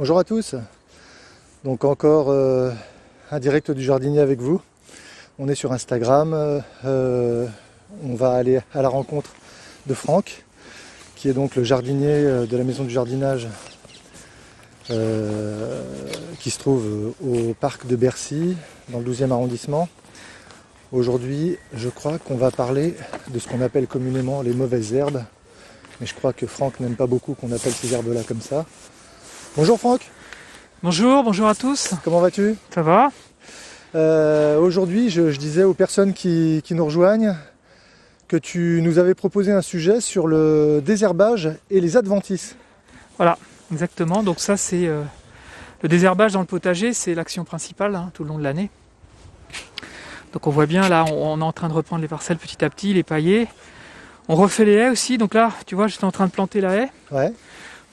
Bonjour à tous, donc encore un direct du jardinier avec vous. On est sur Instagram, on va aller à la rencontre de Franck, qui est donc le jardinier de la maison du jardinage qui se trouve au parc de Bercy, dans le 12e arrondissement. Aujourd'hui, je crois qu'on va parler de ce qu'on appelle communément les mauvaises herbes, mais je crois que Franck n'aime pas beaucoup qu'on appelle ces herbes-là comme ça. Bonjour Franck. Bonjour à tous. Comment vas-tu? Ça va? Aujourd'hui, je disais aux personnes qui nous rejoignent que tu nous avais proposé un sujet sur le désherbage et les adventices. Voilà, exactement. Donc ça, c'est le désherbage dans le potager, c'est l'action principale tout le long de l'année. Donc on voit bien, là, on est en train de reprendre les parcelles petit à petit, les pailler. On refait les haies aussi. Donc là, tu vois, j'étais en train de planter la haie. Ouais.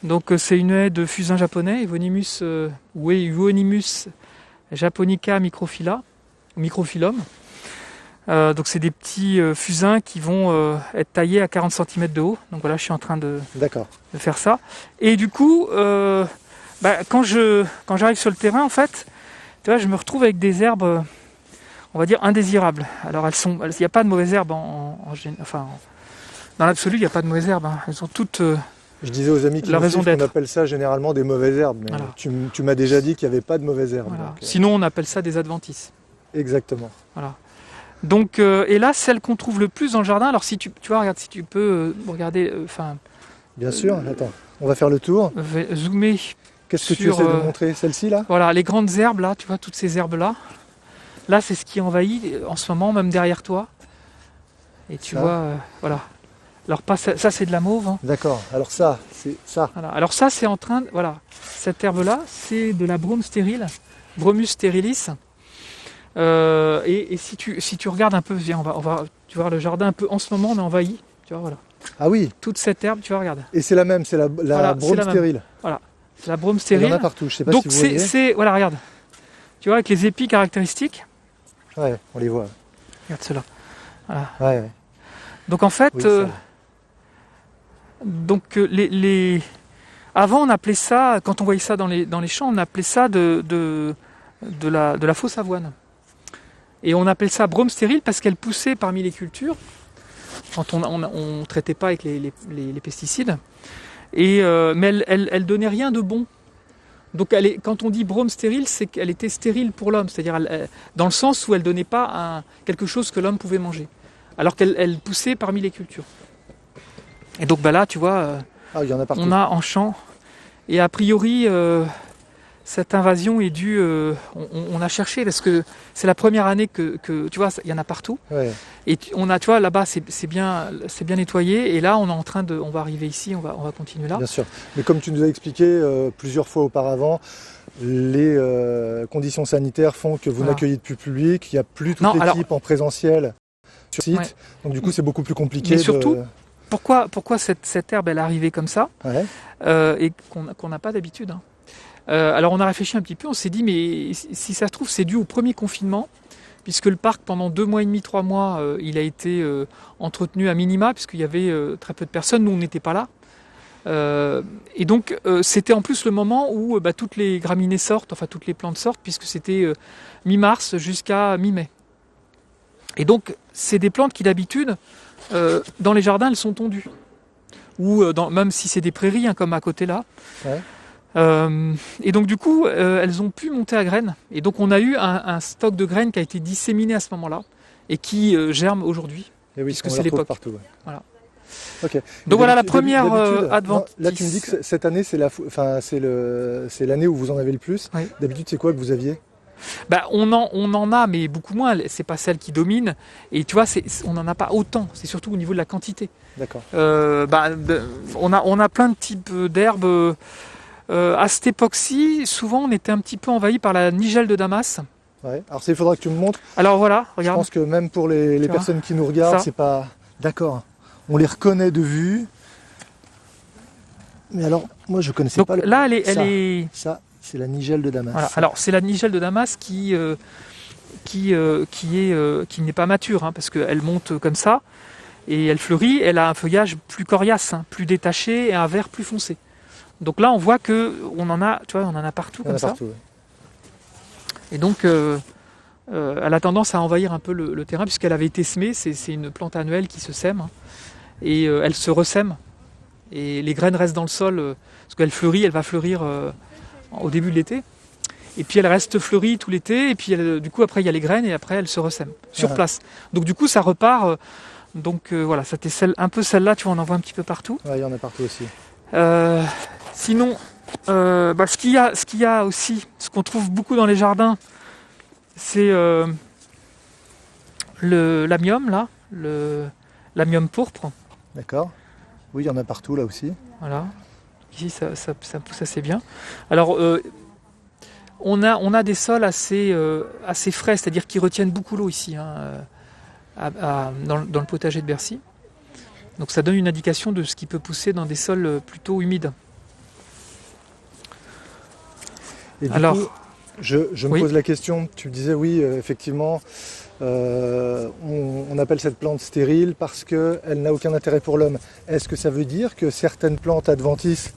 Donc c'est une haie de fusain japonais, Euonymus japonica microphyllum. Donc c'est des petits fusains qui vont être taillés à 40 cm de haut. Donc voilà, je suis en train de faire ça. Et du coup, quand j'arrive sur le terrain, en fait, tu vois, je me retrouve avec des herbes, on va dire, indésirables. Alors il n'y a pas de mauvaises herbes dans l'absolu, il n'y a pas de mauvaises herbes. Elles sont toutes... Je disais aux amis qui nous suivent qu'on appelle ça généralement des mauvaises herbes, mais voilà. Tu m'as déjà dit qu'il n'y avait pas de mauvaises herbes. Voilà. Donc, sinon, on appelle ça des adventices. Exactement. Voilà. Donc, et là, celle qu'on trouve le plus dans le jardin, alors si tu vois, regarde, si tu peux regarder, Bien sûr, attends, on va faire le tour. Je vais zoomer. Qu'est-ce que tu essaies de montrer? Celle-ci là? Voilà, les grandes herbes là, tu vois, toutes ces herbes là. Là, c'est ce qui envahit en ce moment, même derrière toi. Et tu vois, voilà. Alors ça c'est de la mauve. D'accord, alors ça, c'est ça. Voilà. Alors ça c'est en train de... Voilà, cette herbe-là, c'est de la brome stérile, Bromus sterilis. Et si tu regardes un peu, viens, tu vois le jardin un peu, en ce moment on est envahi. Tu vois, voilà. Ah oui. Toute cette herbe, tu vois, regarde. Et c'est la même, c'est la brome stérile. Voilà, c'est la brome stérile. Il y en a partout, je sais pas donc si vous voyez. Voilà, regarde. Tu vois, avec les épis caractéristiques. Ouais, on les voit. Regarde ceux-là. Voilà. Ouais. Donc en fait... Avant on appelait ça, quand on voyait ça dans les champs, on appelait ça de la fausse avoine. Et on appelle ça brome stérile parce qu'elle poussait parmi les cultures, quand on ne traitait pas avec les pesticides, mais elle donnait rien de bon. Donc quand on dit brome stérile, c'est qu'elle était stérile pour l'homme, c'est-à-dire dans le sens où elle ne donnait pas quelque chose que l'homme pouvait manger, alors qu'elle poussait parmi les cultures. Et donc là, tu vois, il y en a partout. on a en champ. Et a priori, cette invasion est due... on a cherché, parce que c'est la première année que tu vois, il y en a partout. Ouais. Et on a, tu vois, là-bas, c'est bien nettoyé. Et là, on va arriver ici, on va continuer là. Bien sûr. Mais comme tu nous as expliqué plusieurs fois auparavant, les conditions sanitaires font que vous n'accueillez plus public, il n'y a plus toute l'équipe en présentiel sur site. Ouais. Donc du coup, c'est beaucoup plus compliqué. Mais surtout, pourquoi cette herbe elle est arrivée comme ça et qu'on n'a pas d'habitude. Alors on a réfléchi un petit peu, on s'est dit mais si ça se trouve c'est dû au premier confinement, puisque le parc pendant 2 mois et demi, 3 mois, il a été entretenu à minima, puisqu'il y avait très peu de personnes, nous on n'était pas là. Et donc c'était en plus le moment où toutes les graminées sortent, enfin toutes les plantes sortent, puisque c'était mi-mars jusqu'à mi-mai. Et donc c'est des plantes qui d'habitude dans les jardins, elles sont tondues. Ou même si c'est des prairies, comme à côté là. Ouais. Et donc du coup, elles ont pu monter à graines. Et donc on a eu un stock de graines qui a été disséminé à ce moment-là et qui germe aujourd'hui. Et oui, puisque c'est l'époque. Partout, ouais. Voilà. Okay. Donc voilà la première adventice. Là tu me dis que cette année c'est l'année où vous en avez le plus. Oui. D'habitude c'est quoi que vous aviez? On en a, mais beaucoup moins. C'est pas celle qui domine. Et tu vois, on n'en a pas autant. C'est surtout au niveau de la quantité. D'accord. On a plein de types d'herbes. À cette époque-ci, souvent, on était un petit peu envahi par la nigelle de Damas. Ouais. Alors il faudra que tu me montres. Alors voilà, regarde. Je pense que même pour les personnes qui nous regardent, c'est pas d'accord. On les reconnaît de vue. Mais alors, moi, je connaissais pas. Là, elle est. Ça. C'est la nigelle de Damas. Voilà. Alors c'est la nigelle de Damas qui n'est pas mature, parce qu'elle monte comme ça et elle fleurit. Elle a un feuillage plus coriace, plus détaché et un vert plus foncé. Donc là, on voit qu'on en a, tu vois, on en a partout comme ça. Partout, ouais. Et donc, elle a tendance à envahir un peu le terrain puisqu'elle avait été semée. C'est une plante annuelle qui se sème et elle se ressème. Et les graines restent dans le sol parce qu'elle fleurit, elle va fleurir au début de l'été. Et puis elle reste fleurie tout l'été. Et puis du coup, après, il y a les graines et après, elle se ressème sur place. Donc du coup, ça repart. Voilà, c'était un peu celle-là, tu vois, on en voit un petit peu partout. Ouais, il y en a partout aussi. Sinon, ce qu'il y a aussi, ce qu'on trouve beaucoup dans les jardins, c'est l'amium, là, l'amium pourpre. D'accord. Oui, il y en a partout là aussi. Voilà. Ici, ça pousse assez bien. Alors, on a des sols assez frais, c'est-à-dire qui retiennent beaucoup l'eau ici, hein, dans le potager de Bercy. Donc ça donne une indication de ce qui peut pousser dans des sols plutôt humides. Et du coup, je me pose la question, tu disais oui, effectivement, on appelle cette plante stérile parce qu'elle n'a aucun intérêt pour l'homme. Est-ce que ça veut dire que certaines plantes adventices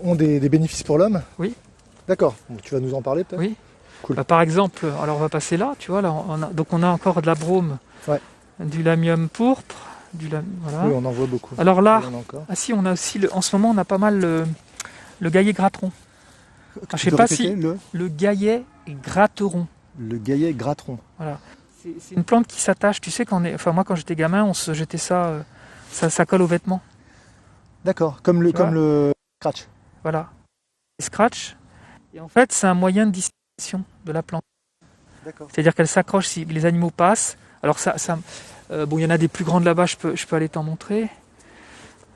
ont des bénéfices pour l'homme? Oui. D'accord, tu vas nous en parler peut-être? Oui. Cool. Par exemple, alors on va passer là, tu vois, là, on a encore de la brome, ouais. Du lamium pourpre, voilà. Oui, on en voit beaucoup. Alors là, on a aussi, en ce moment, on a pas mal le gaillet gratteron. Je sais pas si le gaillet gratteron. Le gaillet gratteron. Voilà. C'est une plante qui s'attache. Tu sais moi quand j'étais gamin, on se jetait ça, ça colle aux vêtements. D'accord. Comme le scratch. Voilà. Le scratch. Et en fait, c'est un moyen de distinction de la plante. D'accord. C'est-à-dire qu'elle s'accroche si les animaux passent. Alors il y en a des plus grandes là-bas. Je peux aller t'en montrer.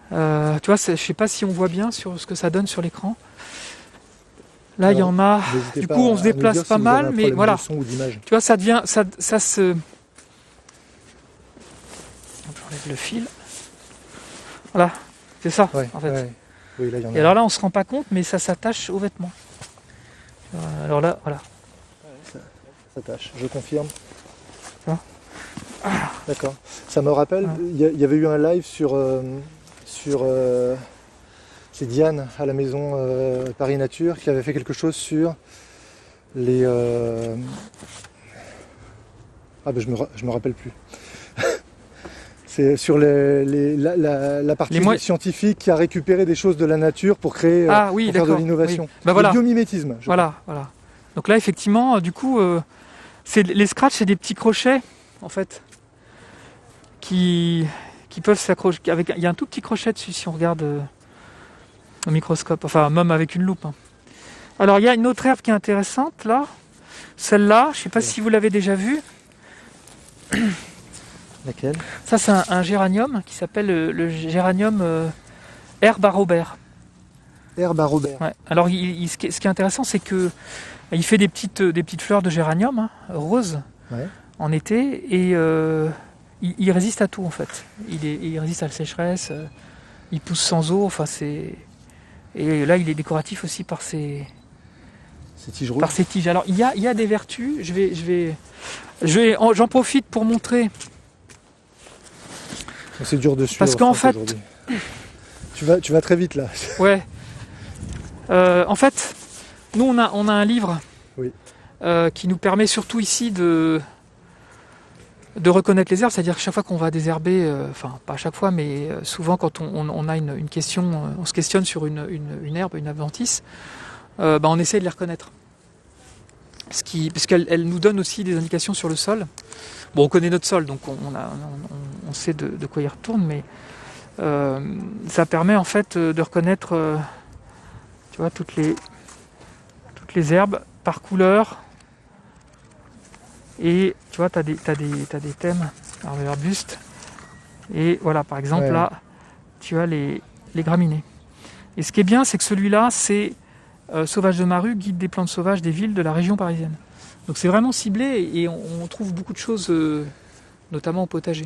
Tu vois, je sais pas si on voit bien sur ce que ça donne sur l'écran. Là, il y en a. Du coup, on se déplace pas mal, mais voilà. Tu vois, ça devient, ça se. J'enlève le fil. Voilà, c'est ça, en fait. Ouais. Oui, là, il y en a. Et alors là, on se rend pas compte, mais ça s'attache aux vêtements. Alors là, voilà. Ça s'attache, je confirme. Ah. D'accord. Ça me rappelle, il y avait eu un live sur c'est Diane à la maison Paris Nature qui avait fait quelque chose sur les... je me rappelle plus. C'est sur la partie scientifique qui a récupéré des choses de la nature pour créer pour faire de l'innovation. Oui. Le biomimétisme. Voilà. Donc là, effectivement, du coup, les scratchs, c'est des petits crochets, en fait, qui peuvent s'accrocher. Il y a un tout petit crochet dessus si on regarde au microscope, enfin même avec une loupe. Alors il y a une autre herbe qui est intéressante là, celle-là, je ne sais pas si vous l'avez déjà vue. Laquelle? Ça c'est un géranium qui s'appelle le géranium herbe à Robert. Herbe à Robert. Ouais. Alors ce qui est intéressant, c'est que il fait des petites fleurs de géranium roses en été et il résiste à tout en fait. Il résiste à la sécheresse, il pousse sans eau, enfin c'est... Et là il est décoratif aussi par ses tiges rouges. Par ses tiges. Alors il y a des vertus, j'en profite pour montrer. C'est dur de suivre. Parce qu'en fait... Tu vas très vite là. Ouais. En fait, nous on a un livre qui nous permet surtout ici de reconnaître les herbes, c'est-à-dire que chaque fois qu'on va désherber, enfin pas à chaque fois, mais souvent quand on a une question, on se questionne sur une herbe, une adventice, on essaie de les reconnaître. Parce qu'elle nous donne aussi des indications sur le sol. Bon, on connaît notre sol, donc on sait de quoi il retourne, mais ça permet en fait de reconnaître tu vois, toutes les herbes par couleur. Et tu vois, tu as des thèmes, alors les arbustes. Et voilà, par exemple, là, tu as les graminées. Et ce qui est bien, c'est que celui-là, c'est Sauvage de Maru, guide des plantes sauvages des villes de la région parisienne. Donc c'est vraiment ciblé et on trouve beaucoup de choses, notamment au potager.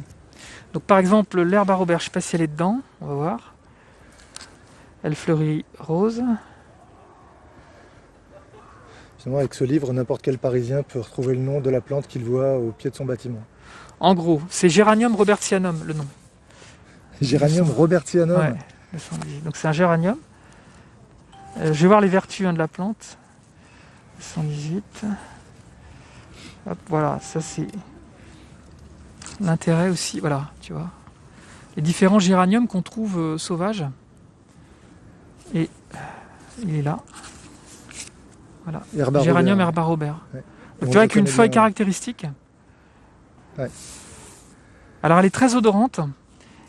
Donc par exemple, l'herbe à Robert, je ne sais pas si elle est dedans, on va voir. Elle fleurit rose. Avec ce livre, n'importe quel Parisien peut retrouver le nom de la plante qu'il voit au pied de son bâtiment. En gros, c'est Géranium robertianum, le nom. Géranium robertianum. Ouais. 218. Donc c'est un géranium. Je vais voir les vertus de la plante. 218. Hop, voilà, ça c'est l'intérêt aussi, voilà, tu vois. Les différents géraniums qu'on trouve sauvages. Et il est là. Voilà. Géranium Herba Robert. Ouais. Donc, tu vois, avec une feuille caractéristique. Ouais. Alors elle est très odorante.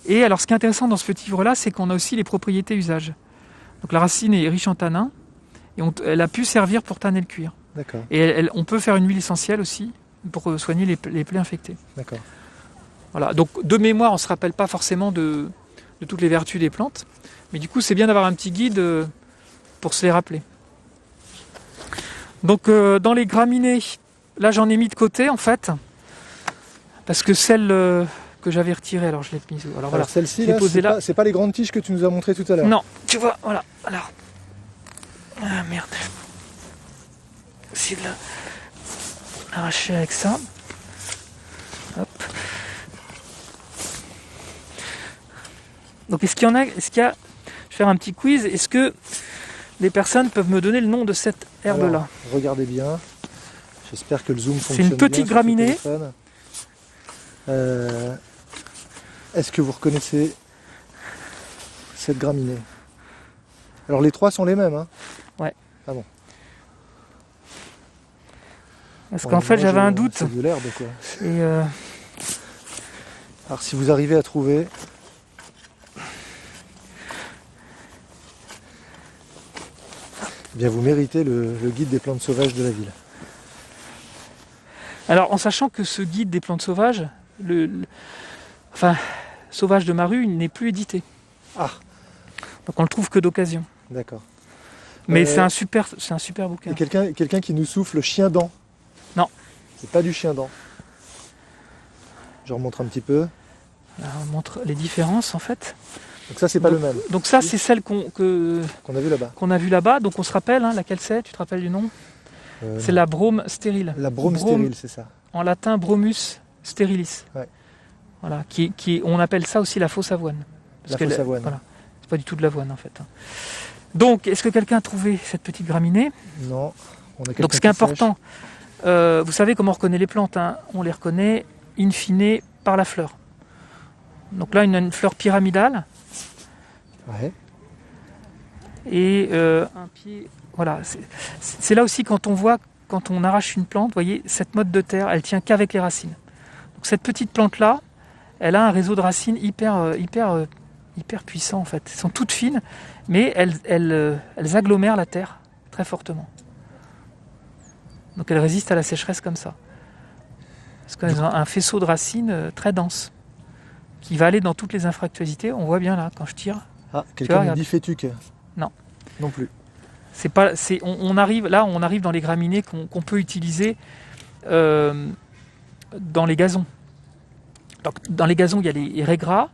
Et alors ce qui est intéressant dans ce petit livre-là, c'est qu'on a aussi les propriétés usages. Donc la racine est riche en tanins. Et elle a pu servir pour tanner le cuir. D'accord. Et on peut faire une huile essentielle aussi pour soigner les plaies infectées. D'accord. Voilà. Donc de mémoire, on ne se rappelle pas forcément de toutes les vertus des plantes. Mais du coup, c'est bien d'avoir un petit guide pour se les rappeler. Donc dans les graminées, là j'en ai mis de côté en fait. Parce que celle que j'avais retirée, alors je l'ai mise. Alors voilà. Celle-ci, c'est pas les grandes tiges que tu nous as montrées tout à l'heure. Non, tu vois, voilà. Alors. Ah merde. Essayer de l'arracher avec ça. Hop. Donc est-ce qu'il y a. Je vais faire un petit quiz. Est-ce que les personnes peuvent me donner le nom de cette herbe-là? Alors, regardez bien. J'espère que le zoom fonctionne. C'est une petite graminée. Est-ce que vous reconnaissez cette graminée? Alors les trois sont les mêmes, hein? Ouais. Ah bon. Parce qu'en fait j'avais un doute. C'est de l'herbe quoi. Et alors si vous arrivez à trouver. Eh bien vous méritez le guide des plantes sauvages de la ville. Alors en sachant que ce guide des plantes sauvages, Sauvage de ma rue, il n'est plus édité. Ah. Donc on le trouve que d'occasion. D'accord. Mais c'est un super bouquin. Et quelqu'un qui nous souffle chien dent. Non. C'est pas du chien dent. Je remontre un petit peu. Là, on montre les différences en fait. Donc ça c'est pas le même. Donc ça c'est celle qu'on a vu là-bas. Qu'on a vu là-bas. Donc on se rappelle, hein, laquelle c'est? Tu te rappelles du nom? C'est la brome stérile. La brome stérile, c'est ça. En latin, bromus sterilis. Ouais. Voilà, on appelle ça aussi la fausse avoine. La fausse avoine. Voilà. C'est pas du tout de l'avoine en fait. Donc, est-ce que quelqu'un a trouvé cette petite graminée? Non. Donc ce qui est important, vous savez comment on reconnaît les plantes, hein, on les reconnaît in fine par la fleur. Donc là, une fleur pyramidale. Ouais. Et un pied. Voilà. C'est là aussi quand on arrache une plante, vous voyez, cette motte de terre, elle tient qu'avec les racines. Donc cette petite plante-là, elle a un réseau de racines hyper puissant en fait. Elles sont toutes fines, mais elles agglomèrent la terre très fortement. Donc elles résistent à la sécheresse comme ça. Parce qu'elles ont un faisceau de racines très dense, qui va aller dans toutes les infractuosités. On voit bien là, quand je tire. Ah, quelqu'un me dit fétuque. Non. Non plus. On arrive dans les graminées qu'on peut utiliser dans les gazons. Donc, dans les gazons, il y a les régras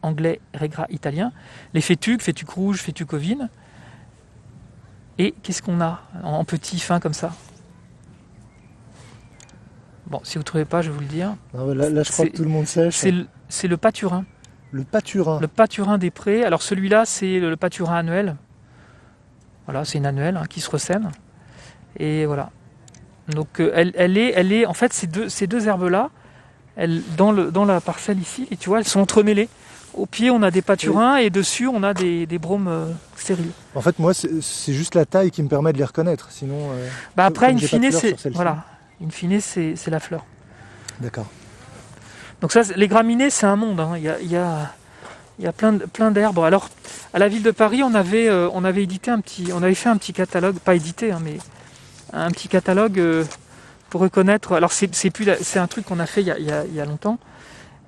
anglais, régras italien, les fétuques rouges, fétuques ovines. Et qu'est-ce qu'on a en petit fin comme ça? Bon, si vous ne trouvez pas, je vais vous le dire. Non, là je crois que tout le monde sait. C'est le pâturin. Le pâturin. Le pâturin des prés. Alors celui-là, c'est le pâturin annuel. Voilà, c'est une annuelle qui se ressème. Et voilà. Donc elle est en fait ces deux herbes-là, dans la parcelle ici, et tu vois, elles sont entremêlées. Au pied, on a des pâturins et dessus, on a des bromes stériles. En fait, moi, c'est juste la taille qui me permet de les reconnaître. Sinon, après, in fine, c'est la fleur. D'accord. Donc ça, les graminées, c'est un monde. Hein. Il y a plein d'herbes. Alors, à la ville de Paris, on avait fait un petit catalogue, pas édité, hein, mais un petit catalogue pour reconnaître. Alors, c'est un truc qu'on a fait il y a longtemps.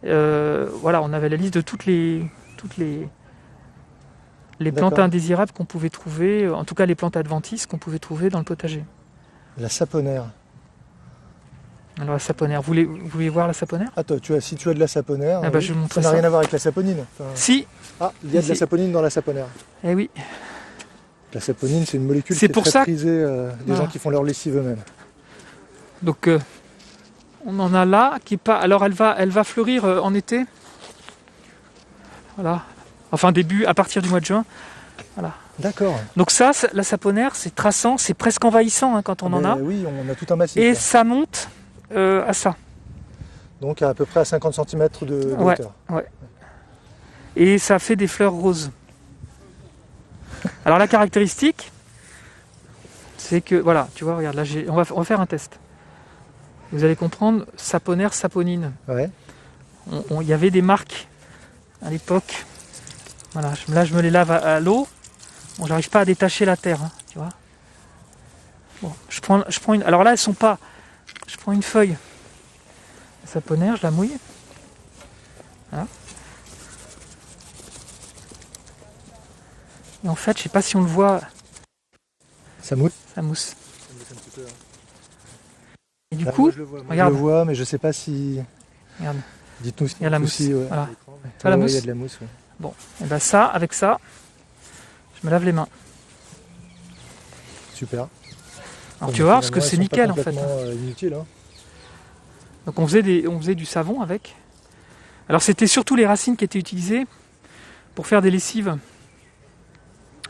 Voilà, on avait la liste de toutes les plantes indésirables qu'on pouvait trouver, en tout cas les plantes adventices qu'on pouvait trouver dans le potager. La saponaire. Alors la saponaire, vous voulez voir la saponaire? Attends, si tu as de la saponaire, je ça n'a rien à voir avec la saponine. Si. Ah, il y a de la saponine dans la saponaire. Eh oui. La saponine, c'est une molécule qui est très prisée des gens qui font leur lessive eux-mêmes. Donc on en a là qui est pas. Alors elle va fleurir en été. Voilà. Enfin à partir du mois de juin. Voilà. D'accord. Donc ça, la saponaire, c'est traçant, c'est presque envahissant quand on en a. Oui, on a tout un massif. Et ça monte à ça. Donc à peu près à 50 cm de hauteur. Ouais. Et ça fait des fleurs roses. Alors la caractéristique, c'est que, voilà, tu vois, regarde, là, on va faire un test. Vous allez comprendre, saponaire, saponine. Ouais. Il y avait des marques à l'époque. Voilà, là je me les lave à l'eau. Bon, j'arrive pas à détacher la terre, tu vois. Bon, je prends une. Alors là, elles sont pas. Je prends une feuille. La saponaire, je la mouille. Voilà. Et en fait, je sais pas si on le voit. Ça mousse. Ça mousse. Un petit peu, Et du coup, moi, je le vois. regarde. Je le vois, mais je sais pas si. Regarde. Dites-nous si il y a la mousse. Ouais. Voilà. Tu vois la mousse. Il y a de la mousse. Ouais. Bon, et ben ça, avec ça, je me lave les mains. Super. Alors tu vois, parce que c'est nickel en fait. Inutile, hein. Donc on faisait du savon avec. Alors c'était surtout les racines qui étaient utilisées pour faire des lessives.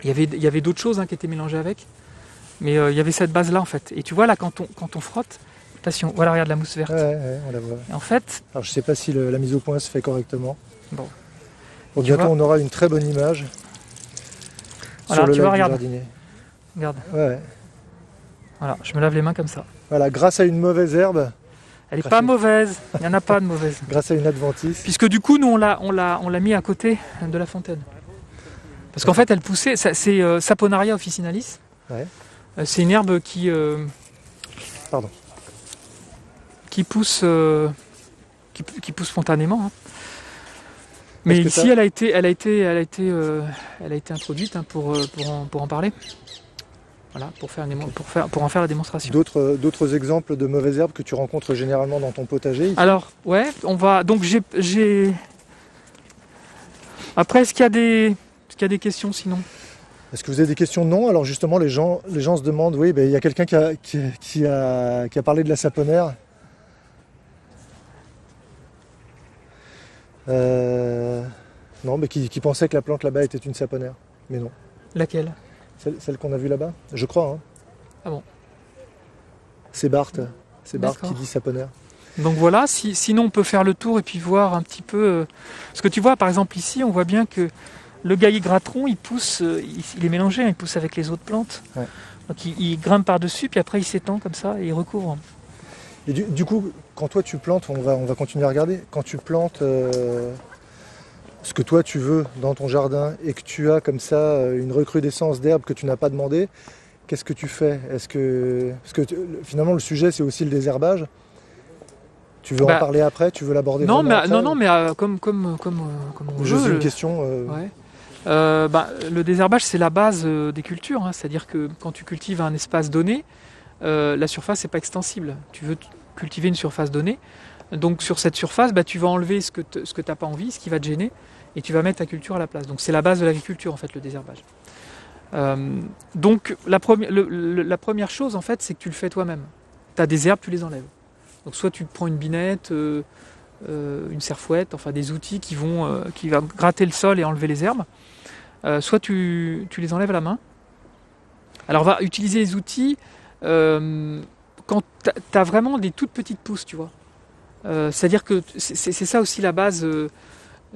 Il y avait d'autres choses qui étaient mélangées avec. Mais il y avait cette base là en fait. Et tu vois là quand on frotte, attention, voilà, regarde la mousse verte. Ouais, on la voit. Et en fait. Alors je sais pas si la mise au point se fait correctement. Bon. Donc bientôt on aura une très bonne image. Voilà, sur le tu vois, lac du regarde. Jardinier. Regarde. Ouais. Voilà, je me lave les mains comme ça. Voilà, grâce à une mauvaise herbe. Elle n'est pas mauvaise, il n'y en a pas de mauvaise. Grâce à une adventice. Puisque du coup, nous, on l'a mis à côté de la fontaine. Parce qu'en fait, elle poussait, c'est Saponaria officinalis. Ouais. C'est une herbe qui pousse, qui pousse spontanément. Mais ici, elle a été introduite pour en parler. Voilà, pour en faire la démonstration. D'autres exemples de mauvaises herbes que tu rencontres généralement dans ton potager ici? Alors, ouais, on va. Donc j'ai. Après, est-ce qu'il y a des questions sinon? Est-ce que vous avez des questions? Non. Alors justement, les gens se demandent, oui, il y a quelqu'un qui a parlé de la saponaire. Non, mais qui pensait que la plante là-bas était une saponaire. Mais non. Laquelle? Celle qu'on a vue là-bas, je crois. Hein. Ah bon? C'est Barthes qui dit saponaire. Donc voilà, sinon on peut faire le tour et puis voir un petit peu... Parce que tu vois, par exemple ici, on voit bien que le gailligratron, il pousse, il est mélangé, il pousse avec les autres plantes. Ouais. Donc il grimpe par-dessus, puis après il s'étend comme ça et il recouvre. Et du coup, quand toi tu plantes, on va continuer à regarder, quand tu plantes ce que toi tu veux dans ton jardin et que tu as comme ça une recrudescence d'herbes que tu n'as pas demandé, qu'est-ce que tu fais? Parce que finalement le sujet c'est aussi le désherbage. Tu veux en parler après? Tu veux l'aborder non, mais, après, non, mais comme on je veut. une question. Ouais. Le désherbage c'est la base des cultures, c'est-à-dire que quand tu cultives un espace donné, la surface n'est pas extensible. Tu veux cultiver une surface donnée, donc sur cette surface, tu vas enlever ce que tu n'as pas envie, ce qui va te gêner, et tu vas mettre ta culture à la place. Donc c'est la base de l'agriculture en fait, le désherbage. Donc la première chose en fait, c'est que tu le fais toi-même. Tu as des herbes, tu les enlèves. Donc soit tu prends une binette, une serfouette, enfin des outils qui vont gratter le sol et enlever les herbes. Soit tu les enlèves à la main. Alors on va utiliser les outils quand tu as vraiment des toutes petites pousses, tu vois. C'est-à-dire que c'est ça aussi la base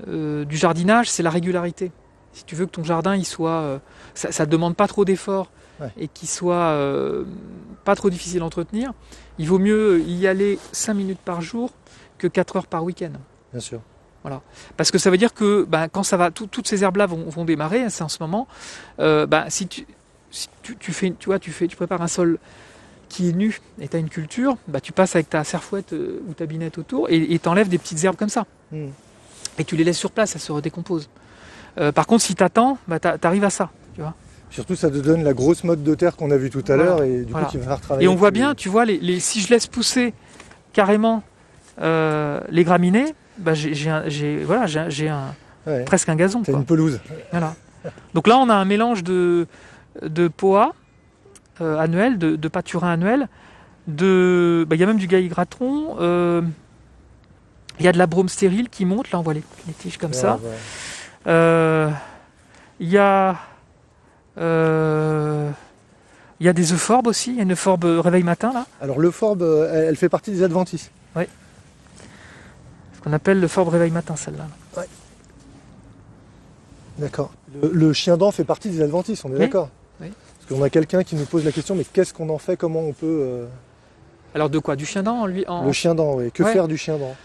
du jardinage, c'est la régularité. Si tu veux que ton jardin il soit, ça ne demande pas trop d'efforts, ouais, et qu'il soit pas trop difficile à entretenir, il vaut mieux y aller 5 minutes par jour que 4 heures par week-end. Bien sûr. Voilà. Parce que ça veut dire que quand ça va, toutes ces herbes-là vont démarrer, c'est en ce moment. Si tu prépares un sol qui est nu et tu as une culture, tu passes avec ta serfouette ou ta binette autour et tu enlèves des petites herbes comme ça. Et tu les laisses sur place, ça se redécompose. Par contre, si tu attends, tu arrives à ça. Tu vois. Surtout, ça te donne la grosse motte de terre qu'on a vue tout à l'heure et du coup, tu vas faire travailler. Et on voit bien, tu vois, si je laisse pousser carrément les graminées, j'ai presque un gazon. C'est une pelouse. Voilà. Donc là, on a un mélange de poa annuel, de pâturin annuel, il y a même du gailligratron, il y a de la brome stérile qui monte, là on voit les tiges comme ça. Ouais. Il y a des euphorbes aussi. Il y a une euphorbes réveil matin là. Alors l'euphorbes, elle fait partie des adventices. Oui. Ce qu'on appelle l'euphorbes réveil matin, celle-là. Ouais. D'accord. Le chien-dent fait partie des adventices, on est d'accord. Oui. Parce qu'on a quelqu'un qui nous pose la question, mais qu'est-ce qu'on en fait, comment on peut... Alors de quoi? Du chien-dent Le chien-dent, oui. Que faire du chien-dent?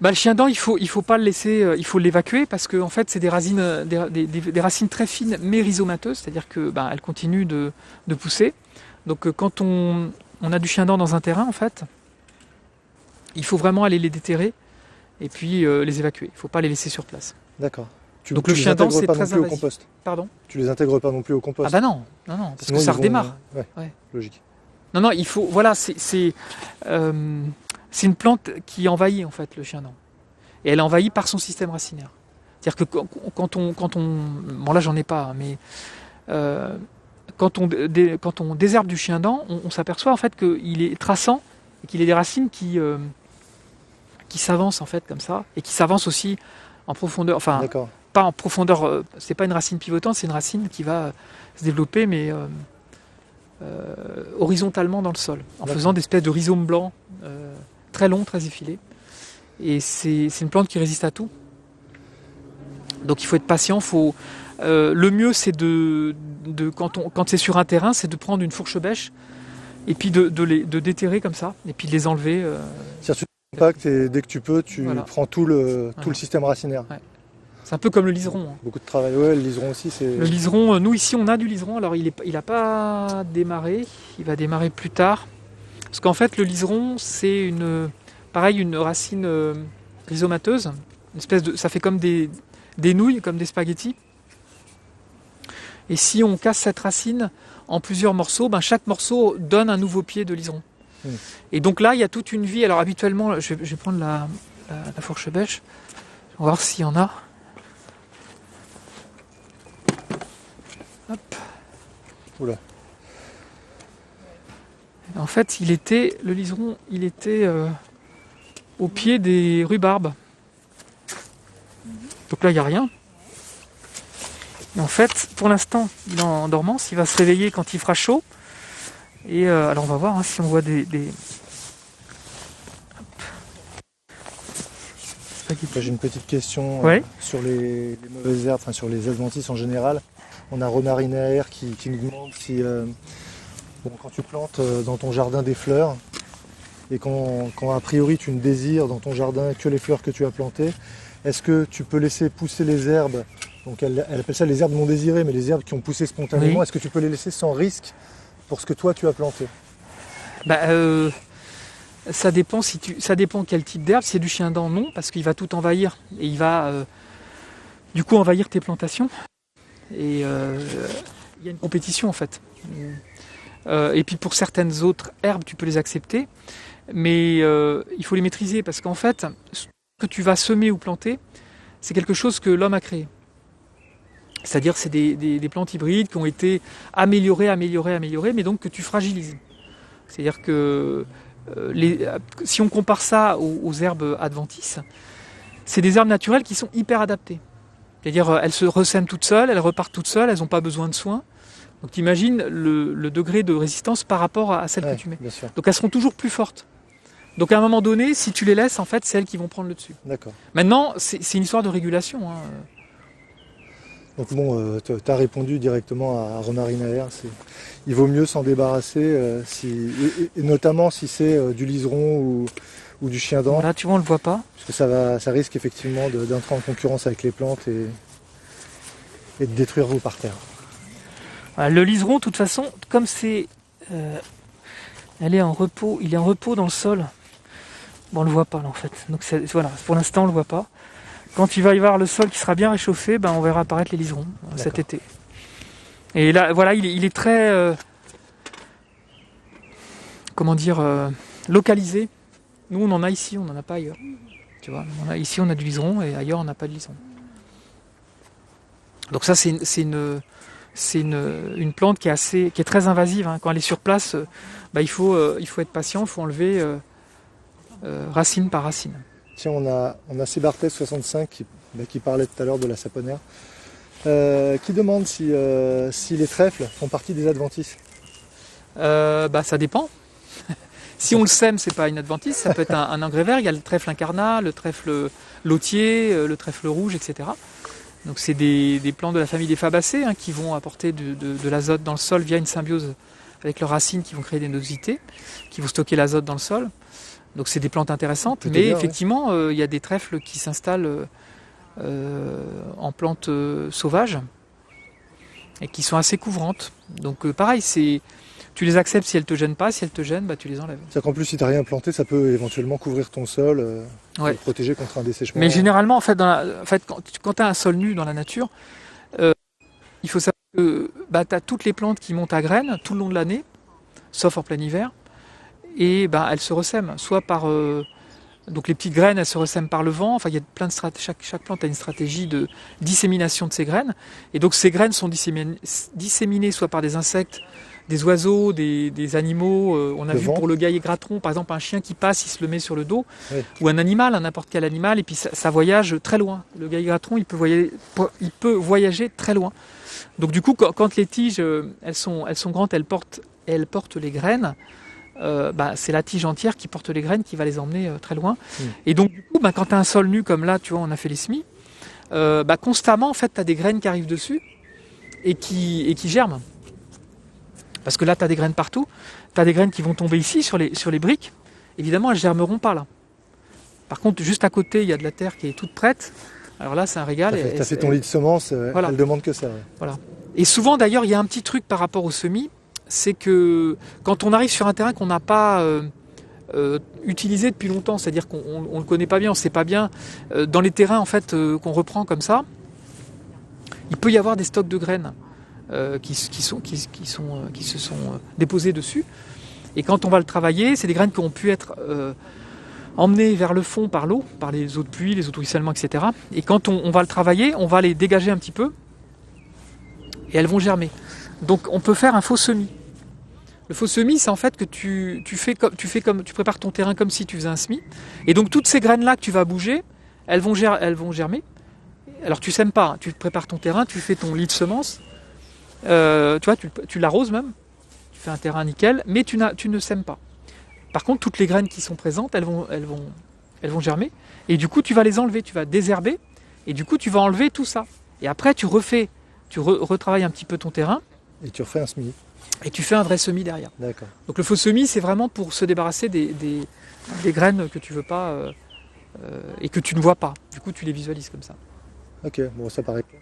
Le chien-dent, il faut pas le laisser, il faut l'évacuer parce que en fait c'est des racines, des racines très fines mais rhizomateuses, c'est-à-dire que elles continuent de pousser. Donc quand on a du chien-dent dans un terrain, en fait, il faut vraiment aller les déterrer et puis les évacuer. Il ne faut pas les laisser sur place. D'accord. Donc le chien-dent, c'est très invasif. Au compost. Pardon? Tu les intègres pas non plus au compost? Ah bah non, parce sinon, que ça redémarre. Ouais. Logique. Non, il faut. Voilà, c'est une plante qui envahit en fait le chien-dent. Et elle est envahie par son système racinaire. C'est-à-dire que quand on bon là j'en ai pas, mais quand on désherbe du chien-dent, on s'aperçoit en fait qu'il est traçant et qu'il a des racines qui s'avancent en fait comme ça et qui s'avancent aussi en profondeur. Enfin, pas en profondeur. C'est pas une racine pivotante, c'est une racine qui va se développer, mais horizontalement dans le sol, en faisant des espèces de rhizomes blancs très longs, très effilés. Et c'est une plante qui résiste à tout. Donc il faut être patient. Le mieux c'est quand c'est sur un terrain, c'est de prendre une fourche bêche et puis de déterrer comme ça, et puis de les enlever. C'est-à-dire tu compactes et dès que tu peux, tu prends tout le système racinaire. Ouais. C'est un peu comme le liseron. Hein. Beaucoup de travail. Ouais, le liseron aussi, c'est... Le liseron, nous ici on a du liseron, alors il n'a pas démarré, il va démarrer plus tard. Parce qu'en fait le liseron c'est une racine rhizomateuse, une espèce ça fait comme des nouilles, comme des spaghettis. Et si on casse cette racine en plusieurs morceaux, chaque morceau donne un nouveau pied de liseron. Et donc là il y a toute une vie. Alors habituellement, je vais prendre la fourche bêche, on va voir s'il y en a. Hop. Oula. En fait, le liseron, il était au pied des rhubarbes. Donc là, il n'y a rien. Et en fait, pour l'instant, il est en dormance. Il va se réveiller quand il fera chaud. Et alors, on va voir si on voit des... J'ai une petite question sur les mauvaises herbes, sur les adventices en général. On a Ronarinaer qui nous demande si quand tu plantes dans ton jardin des fleurs et quand a priori tu ne désires dans ton jardin que les fleurs que tu as plantées, est-ce que tu peux laisser pousser les herbes, donc elle appelle ça les herbes non désirées, mais les herbes qui ont poussé spontanément, est-ce que tu peux les laisser sans risque pour ce que toi tu as planté? Ça dépend quel type d'herbe. Si c'est du chien-dent, non, parce qu'il va tout envahir et il va du coup envahir tes plantations. Et il y a une compétition en fait. Et puis pour certaines autres herbes, tu peux les accepter, mais il faut les maîtriser parce qu'en fait, ce que tu vas semer ou planter, c'est quelque chose que l'homme a créé. C'est-à-dire c'est des plantes hybrides qui ont été améliorées, mais donc que tu fragilises. C'est-à-dire que si on compare ça aux herbes adventices, c'est des herbes naturelles qui sont hyper adaptées. C'est-à-dire elles se ressèment toutes seules, elles repartent toutes seules, elles n'ont pas besoin de soins. Donc tu imagines le degré de résistance par rapport à celles que tu mets. Donc elles seront toujours plus fortes. Donc à un moment donné, si tu les laisses, en fait, c'est elles qui vont prendre le dessus. D'accord. Maintenant, c'est une histoire de régulation. Hein. Donc bon, tu as répondu directement à Ronarinaer. Il vaut mieux s'en débarrasser, et notamment si c'est du liseron ou du chien-dent. Là, tu vois, on le voit pas. Parce que ça risque effectivement d'entrer en concurrence avec les plantes et de détruire vos parterres. Voilà, le liseron, de toute façon, comme il est en repos dans le sol. Bon, on le voit pas là en fait. Donc voilà, pour l'instant on le voit pas. Quand il va y avoir le sol qui sera bien réchauffé, on verra apparaître les liserons cet été. Et là, voilà, il est très, localisé. Nous, on en a ici, on n'en a pas ailleurs. Tu vois, ici, on a du liseron et ailleurs, on n'a pas de liseron. Donc ça, c'est une plante qui est très invasive. Hein. Quand elle est sur place, il faut être patient, il faut enlever racine par racine. Tiens, on a Sébartès 65 qui parlait tout à l'heure de la saponaire, qui demande si les trèfles font partie des adventices. Ça dépend. Si on le sème, c'est pas une adventice, ça peut être un engrais vert. Il y a le trèfle incarnat, le trèfle lotier, le trèfle rouge, etc. Donc c'est des plantes de la famille des fabacées qui vont apporter de l'azote dans le sol via une symbiose avec leurs racines qui vont créer des nodosités, qui vont stocker l'azote dans le sol. Donc c'est des plantes intéressantes, mais effectivement, il y a des trèfles qui s'installent en plantes sauvages et qui sont assez couvrantes. Donc pareil, tu les acceptes si elles te gênent pas, si elles te gênent, tu les enlèves. C'est-à-dire qu'en plus, si tu n'as rien planté, ça peut éventuellement couvrir ton sol, et protéger contre un dessèchement. Mais généralement, en fait, quand tu as un sol nu dans la nature, il faut savoir que tu as toutes les plantes qui montent à graines tout le long de l'année, sauf en plein hiver, et elles se ressèment, soit par... donc les petites graines, elles se ressèment par le vent, il y a plein de chaque plante a une stratégie de dissémination de ses graines, et donc ces graines sont disséminées soit par des insectes, des oiseaux, des animaux. On a vu pour le gaillet gratteron, par exemple, un chien qui passe, il se le met sur le dos, ou un animal, n'importe quel animal, et puis ça voyage très loin. Le gaillet gratteron, il peut voyager très loin. Donc du coup, quand les tiges, elles sont grandes, elles portent les graines. C'est la tige entière qui porte les graines qui va les emmener très loin. Et donc du coup, quand tu as un sol nu comme là, tu vois, on a fait les semis, constamment, en fait, tu as des graines qui arrivent dessus et qui germent. Parce que là, tu as des graines partout. Tu as des graines qui vont tomber ici, sur les briques. Évidemment, elles ne germeront pas là. Par contre, juste à côté, il y a de la terre qui est toute prête. Alors là, c'est un régal. Tu as fait ton lit de semences, voilà. Elle demande que ça. Ouais. Voilà. Et souvent, d'ailleurs, il y a un petit truc par rapport au semis. C'est que quand on arrive sur un terrain qu'on n'a pas utilisé depuis longtemps, c'est-à-dire qu'on ne le connaît pas bien, on ne sait pas bien, dans les terrains en fait, qu'on reprend comme ça, il peut y avoir des stocks de graines. Qui se sont déposés dessus. Et quand on va le travailler, c'est des graines qui ont pu être emmenées vers le fond par l'eau, par les eaux de pluie, les eaux de ruissellement, etc. Et quand on va le travailler, on va les dégager un petit peu et elles vont germer. Donc on peut faire un faux semis. Le faux semis, c'est en fait que tu prépares ton terrain comme si tu faisais un semis. Et donc toutes ces graines-là que tu vas bouger, elles vont germer. Alors tu sèmes pas, tu prépares ton terrain, tu fais ton lit de semences. Tu vois, tu l'arroses même, tu fais un terrain nickel, mais tu ne sèmes pas. Par contre, toutes les graines qui sont présentes, elles vont germer, et du coup, tu vas les enlever, tu vas désherber, et du coup, tu vas enlever tout ça. Et après, tu retravailles un petit peu ton terrain. Et tu refais un semis. Et tu fais un vrai semis derrière. D'accord. Donc le faux semis, c'est vraiment pour se débarrasser des graines que tu veux pas et que tu ne vois pas. Du coup, tu les visualises comme ça. Ok, bon, ça paraît clair.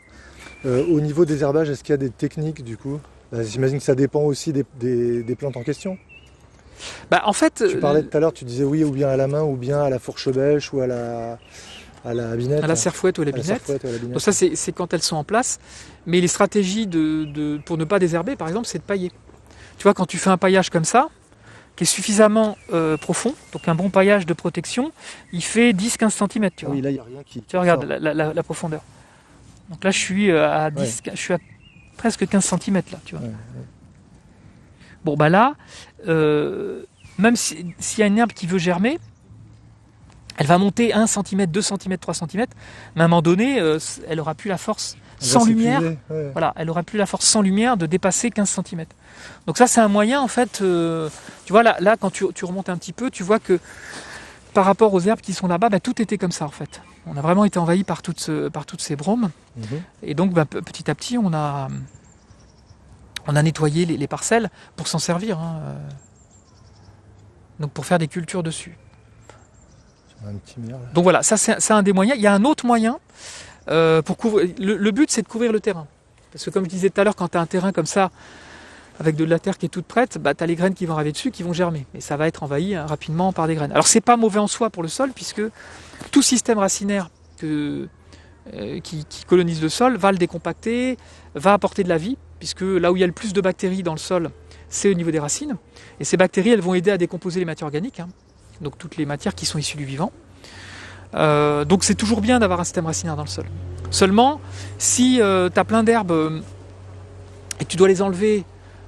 Au niveau des herbages, est-ce qu'il y a des techniques du coup ? J'imagine que ça dépend aussi des plantes en question. En fait, tu parlais tout à l'heure, tu disais oui, ou bien à la main, ou bien à la fourche bêche, ou à la binette. À la serfouette ou à la binette. Donc ça, c'est quand elles sont en place. Mais les stratégies pour ne pas désherber, par exemple, c'est de pailler. Tu vois, quand tu fais un paillage comme ça, qui est suffisamment profond, donc un bon paillage de protection, il fait 10-15 cm. Tu vois. Oui, là, il n'y a rien qui... Tu vois, regarde la profondeur. Donc là, je suis à 10, je suis à presque 15 cm là, tu vois. Ouais. Bon, là, même s'il y a une herbe qui veut germer, elle va monter 1 cm, 2 cm, 3 cm, mais à un moment donné, elle n'aura plus la force sans lumière. Ouais. Voilà, elle n'aura plus la force sans lumière de dépasser 15 cm. Donc ça, c'est un moyen, en fait, tu vois, là quand tu remontes un petit peu, tu vois que par rapport aux herbes qui sont là-bas, tout était comme ça, en fait. On a vraiment été envahi par toutes ces bromes. Et donc, petit à petit, on a nettoyé les parcelles pour s'en servir. Donc, pour faire des cultures dessus. Un petit mur, donc voilà, ça c'est un des moyens. Il y a un autre moyen pour couvrir. Le but, c'est de couvrir le terrain. Parce que comme je disais tout à l'heure, quand tu as un terrain comme ça, avec de la terre qui est toute prête, tu as les graines qui vont arriver dessus, qui vont germer. Et ça va être envahi rapidement par des graines. Alors c'est pas mauvais en soi pour le sol, puisque tout système racinaire qui colonise le sol va le décompacter, va apporter de la vie, puisque là où il y a le plus de bactéries dans le sol, c'est au niveau des racines. Et ces bactéries, elles vont aider à décomposer les matières organiques, donc toutes les matières qui sont issues du vivant. Donc c'est toujours bien d'avoir un système racinaire dans le sol. Seulement, si tu as plein d'herbes et que tu dois les enlever,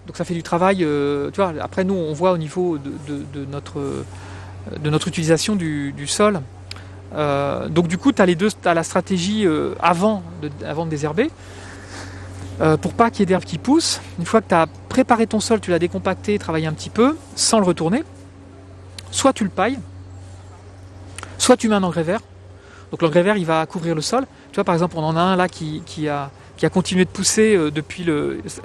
donc ça fait du travail, tu vois, après nous on voit au niveau de notre utilisation du sol, Donc du coup, tu as la stratégie avant de désherber, pour pas qu'il y ait d'herbes qui poussent. Une fois que tu as préparé ton sol, tu l'as décompacté, travaillé un petit peu, sans le retourner, soit tu le pailles, soit tu mets un engrais vert. Donc l'engrais vert, il va couvrir le sol. Tu vois, par exemple, on en a un là qui a continué de pousser depuis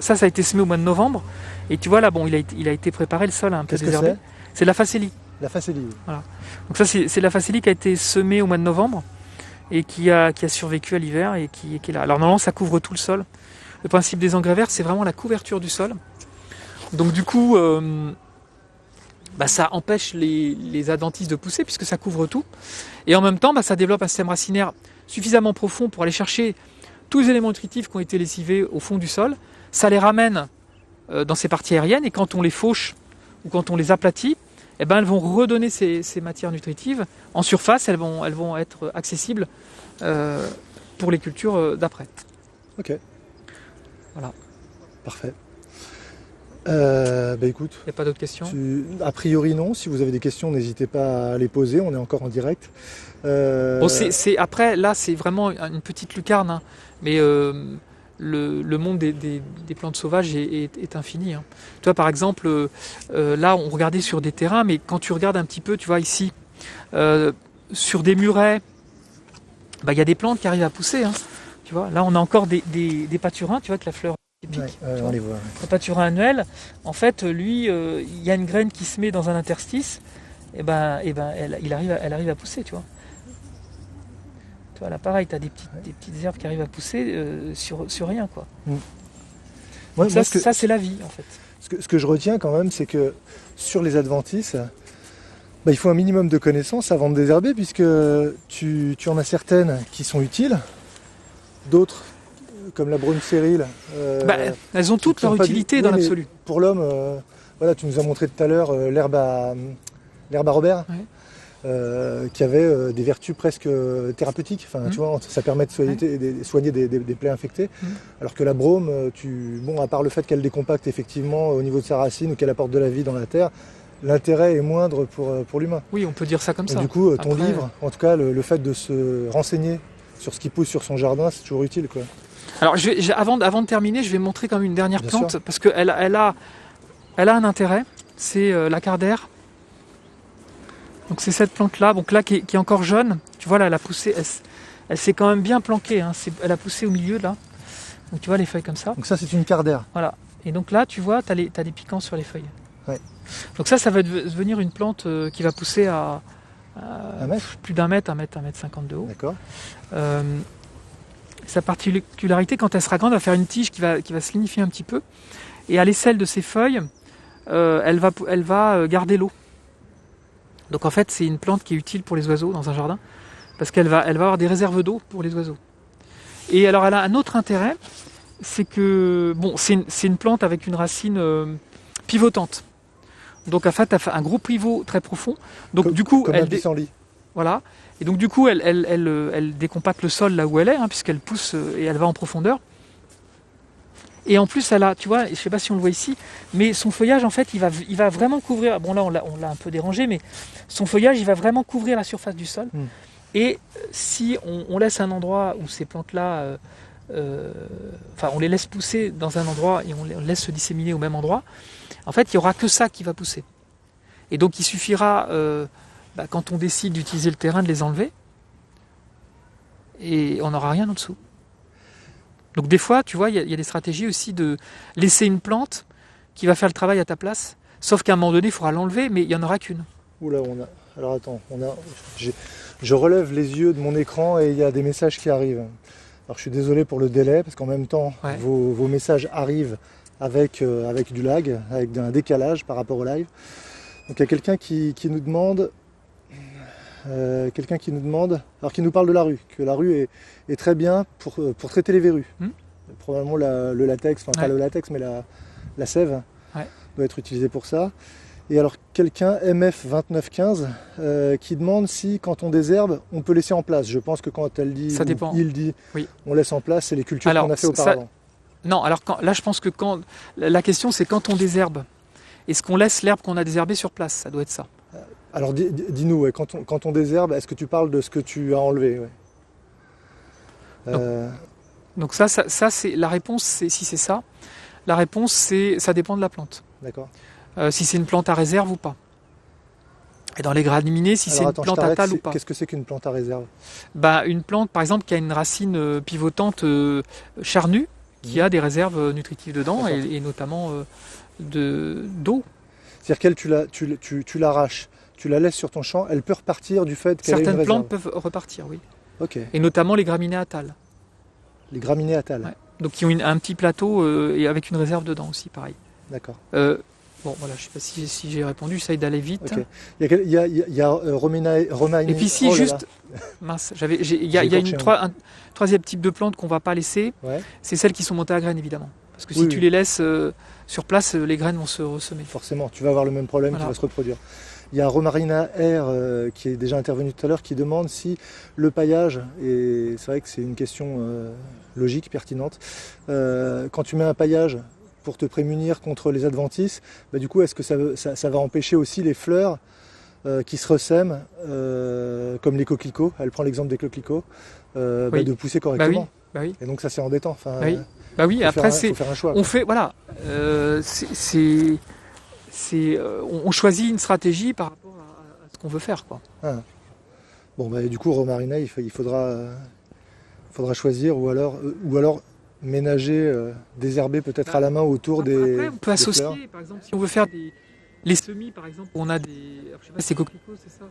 Ça a été semé au mois de novembre. Et tu vois là, bon, il a été préparé, le sol un peu désherbé. C'est de la facélie. La facélie, oui. Voilà. Donc ça, c'est de la facélie qui a été semée au mois de novembre et qui a survécu à l'hiver et qui est là. Alors normalement, ça couvre tout le sol. Le principe des engrais verts, c'est vraiment la couverture du sol. Donc du coup, ça empêche les adventices de pousser puisque ça couvre tout. Et en même temps, ça développe un système racinaire suffisamment profond pour aller chercher tous les éléments nutritifs qui ont été lessivés au fond du sol. Ça les ramène dans ces parties aériennes et quand on les fauche ou quand on les aplatit, elles vont redonner ces matières nutritives en surface. Elles vont être accessibles pour les cultures d'après. Ok. Voilà. Parfait. Écoute. Il n'y a pas d'autres questions ? A priori non. Si vous avez des questions, n'hésitez pas à les poser. On est encore en direct. Bon, après, là, c'est vraiment une petite lucarne. Hein. Mais le monde des plantes sauvages est infini. Hein. Tu vois, par exemple, là, on regardait sur des terrains, mais quand tu regardes un petit peu, tu vois ici, sur des murets, il y a des plantes qui arrivent à pousser. Hein. Tu vois, là, on a encore des pâturins, tu vois, que la fleur est typique. On les voit. Ouais. Le pâturin annuel, en fait, lui, il y a une graine qui se met dans un interstice, et elle arrive à pousser, tu vois. Tu vois, là, pareil, tu as des petites herbes qui arrivent à pousser sur rien, quoi. Ouais, ça, c'est la vie, en fait. Ce que je retiens quand même, c'est que sur les adventices, il faut un minimum de connaissances avant de désherber, puisque tu en as certaines qui sont utiles, d'autres, comme la brune stérile. Elles ont toutes leur utilité dans l'absolu. Pour l'homme, tu nous as montré tout à l'heure l'herbe à Robert. Ouais. Qui avait des vertus presque thérapeutiques. Enfin, tu vois, ça permet de soigner des plaies infectées. Alors que la brome, à part le fait qu'elle décompacte effectivement au niveau de sa racine ou qu'elle apporte de la vie dans la terre, l'intérêt est moindre pour l'humain. Oui, on peut dire ça comme ça. Du coup, ton livre, en tout cas, le fait de se renseigner sur ce qui pousse sur son jardin, c'est toujours utile, quoi. Alors, avant de terminer, je vais montrer quand même une dernière plante, parce qu'elle a un intérêt, c'est la cardère. Donc c'est cette plante-là, qui est encore jeune. Tu vois là, elle a poussé, elle s'est quand même bien planquée. Hein. Elle a poussé au milieu là. Donc tu vois les feuilles comme ça. Donc ça c'est une cardère. Voilà. Et donc là, tu vois, t'as des piquants sur les feuilles. Ouais. Donc ça va devenir une plante qui va pousser à plus d'un mètre, 1,50 m de haut. D'accord. Sa particularité, quand elle sera grande, elle va faire une tige qui va se lignifier un petit peu. Et à l'aisselle de ses feuilles, elle va garder l'eau. Donc en fait, c'est une plante qui est utile pour les oiseaux dans un jardin, parce qu'elle va avoir des réserves d'eau pour les oiseaux. Et alors elle a un autre intérêt, c'est que c'est une plante avec une racine pivotante. Donc en fait, elle fait un gros pivot très profond. Donc du coup, un pissenlit. Voilà. Et donc du coup, elle décompacte le sol là où elle est, puisqu'elle pousse et elle va en profondeur. Et en plus, elle a, tu vois, je ne sais pas si on le voit ici, mais son feuillage, en fait, il va vraiment couvrir. Bon, là, on l'a un peu dérangé, mais son feuillage, il va vraiment couvrir la surface du sol. Et si on laisse un endroit où ces plantes-là, on les laisse pousser dans un endroit et on les laisse se disséminer au même endroit, en fait, il n'y aura que ça qui va pousser. Et donc, il suffira, quand on décide d'utiliser le terrain, de les enlever. Et on n'aura rien en dessous. Donc des fois, tu vois, il y a des stratégies aussi de laisser une plante qui va faire le travail à ta place, sauf qu'à un moment donné, il faudra l'enlever, mais il n'y en aura qu'une. Oula, alors attends, je relève les yeux de mon écran et il y a des messages qui arrivent. Alors je suis désolé pour le délai, parce qu'en même temps, vos messages arrivent avec du lag, avec un décalage par rapport au live. Donc il y a quelqu'un qui nous demande... alors qui nous parle de la rue, que la rue est très bien pour traiter les verrues. Probablement le latex, pas le latex, mais la sève doit être utilisée pour ça. Et alors quelqu'un, MF2915, qui demande si quand on désherbe, on peut laisser en place. Je pense que quand elle dit, ça dépend. Il dit, on laisse en place, c'est les cultures qu'on a fait auparavant. Non, alors là je pense que la question c'est quand on désherbe, est-ce qu'on laisse l'herbe qu'on a désherbée sur place? Ça doit être ça. Alors dis-nous, ouais, quand on désherbe, est-ce que tu parles de ce que tu as enlevé? Ouais. Donc ça c'est la réponse, si c'est ça, la réponse c'est ça dépend de la plante. D'accord. Si c'est une plante à réserve ou pas. Et dans les graminées, si c'est une plante à table ou pas. Qu'est-ce que c'est qu'une plante à réserve? Une plante, par exemple, qui a une racine pivotante charnue, qui a des réserves nutritives dedans, et notamment d'eau. C'est-à-dire qu'elle, tu l'arraches, tu la laisses sur ton champ, elle peut repartir du fait qu'elle a une réserve. Certaines plantes peuvent repartir, oui. Ok. Et notamment les graminées à tales. Les graminées à tales. Ouais. Donc qui ont un petit plateau et avec une réserve dedans aussi, pareil. D'accord. Bon, voilà, je ne sais pas si j'ai répondu, j'essaye d'aller vite. Okay. Il y a Romaine. Et puis si, juste, mince, il y a un troisième type de plante qu'on ne va pas laisser, ouais. C'est celles qui sont montées à graines, évidemment. Parce que si tu les laisses sur place, les graines vont se ressemer. Forcément, tu vas avoir le même problème qui va se reproduire. Il y a Romarina R qui est déjà intervenu tout à l'heure qui demande si le paillage, et c'est vrai que c'est une question logique, pertinente, quand tu mets un paillage pour te prémunir contre les adventices, du coup est-ce que ça va empêcher aussi les fleurs qui se ressèment, comme les coquelicots, elle prend l'exemple des coquelicots, de pousser correctement. Bah oui. Et donc ça c'est embêtant. Enfin, oui, après faut faire un choix. On fait, voilà, on choisit une stratégie par rapport à ce qu'on veut faire, quoi. Ah. Bon, du coup, Romarina, il faudra choisir ou alors ménager, désherber peut-être à la main autour des. Après, on peut associer, fleurs. Par exemple, si on veut faire les semis, par exemple, où on a des. Alors, je sais pas si c'est coquelicots, c'est ça.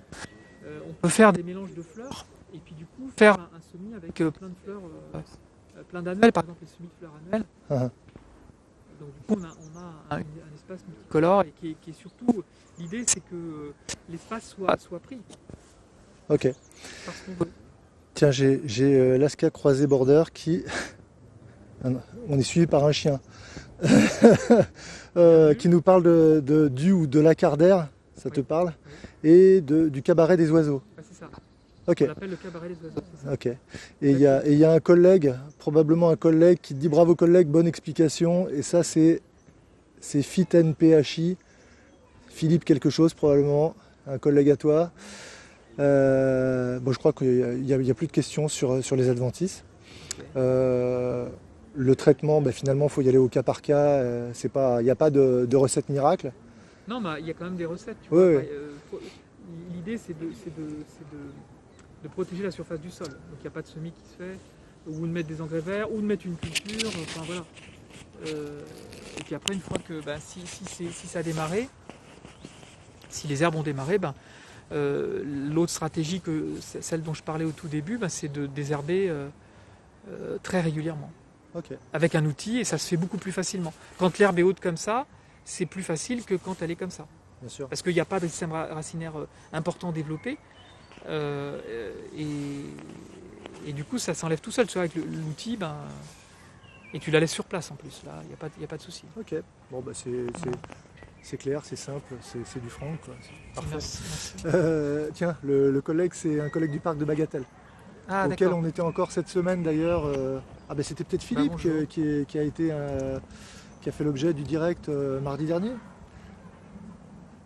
On peut faire des mélanges de fleurs et puis du coup faire un semis avec plein de fleurs, plein d'annuelles, par exemple les semis de fleurs annuelles. Ah. Donc du coup, on a un espace multicolore et qui est surtout. L'idée, c'est que l'espace soit pris. Ok. Parce qu'on veut. Tiens, j'ai Lasca croisé border qui. On est suivi par un chien. Qui nous parle du ou de l'acardère, ça te parle, et du cabaret des oiseaux. C'est ça. Okay. On l'appelle le cabaret des oiseaux, c'est ça. Ok. Et il y a un collègue, probablement un collègue, qui te dit bravo collègue, bonne explication. Et ça, c'est FitNPHI, Philippe quelque chose probablement, un collègue à toi. Je crois qu'il n'y a plus de questions sur les adventices. Le traitement, finalement, il faut y aller au cas par cas. Il n'y a pas de recette miracle. Non, mais il y a quand même des recettes. Tu vois. Oui. L'idée, c'est de protéger la surface du sol. Donc il n'y a pas de semis qui se fait, ou de mettre des engrais verts, ou de mettre une culture. Enfin voilà. Et puis après, une fois que si ça a démarré, si les herbes ont démarré, l'autre stratégie celle dont je parlais au tout début, c'est de désherber très régulièrement. Okay. Avec un outil, et ça se fait beaucoup plus facilement. Quand l'herbe est haute comme ça, c'est plus facile que quand elle est comme ça. Bien sûr. Parce qu'il n'y a pas de système racinaire important développé. Et du coup, ça s'enlève tout seul. Tu vois, avec l'outil, et tu la laisses sur place en plus. Là, il n'y a pas de souci. Ok. Bon, c'est clair, c'est simple, c'est du franc, quoi. Parfait. Merci. Tiens, le collègue, c'est un collègue du parc de Bagatelle. Auquel on était encore cette semaine d'ailleurs. C'était peut-être Philippe qui a fait l'objet du direct mardi dernier.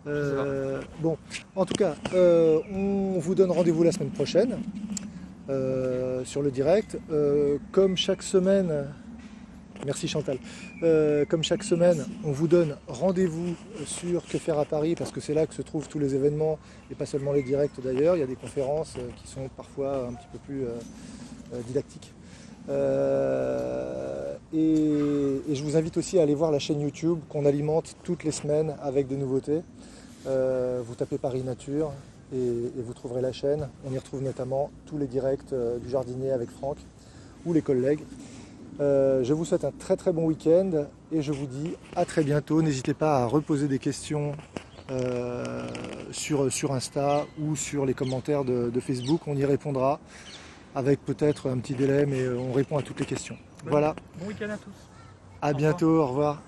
Bon, en tout cas, on vous donne rendez-vous la semaine prochaine sur le direct. Comme chaque semaine, merci Chantal. Comme chaque semaine, on vous donne rendez-vous sur Que faire à Paris parce que c'est là que se trouvent tous les événements et pas seulement les directs d'ailleurs. Il y a des conférences qui sont parfois un petit peu plus didactiques. Et je vous invite aussi à aller voir la chaîne YouTube qu'on alimente toutes les semaines avec des nouveautés. Vous tapez Paris Nature et vous trouverez la chaîne. On y retrouve notamment tous les directs du jardinier avec Franck ou les collègues. Je vous souhaite un très très bon week-end et je vous dis à très bientôt. N'hésitez pas à reposer des questions sur Insta ou sur les commentaires de Facebook. On y répondra avec peut-être un petit délai, mais on répond à toutes les questions. Voilà. Bon week-end à tous. À bientôt, au revoir.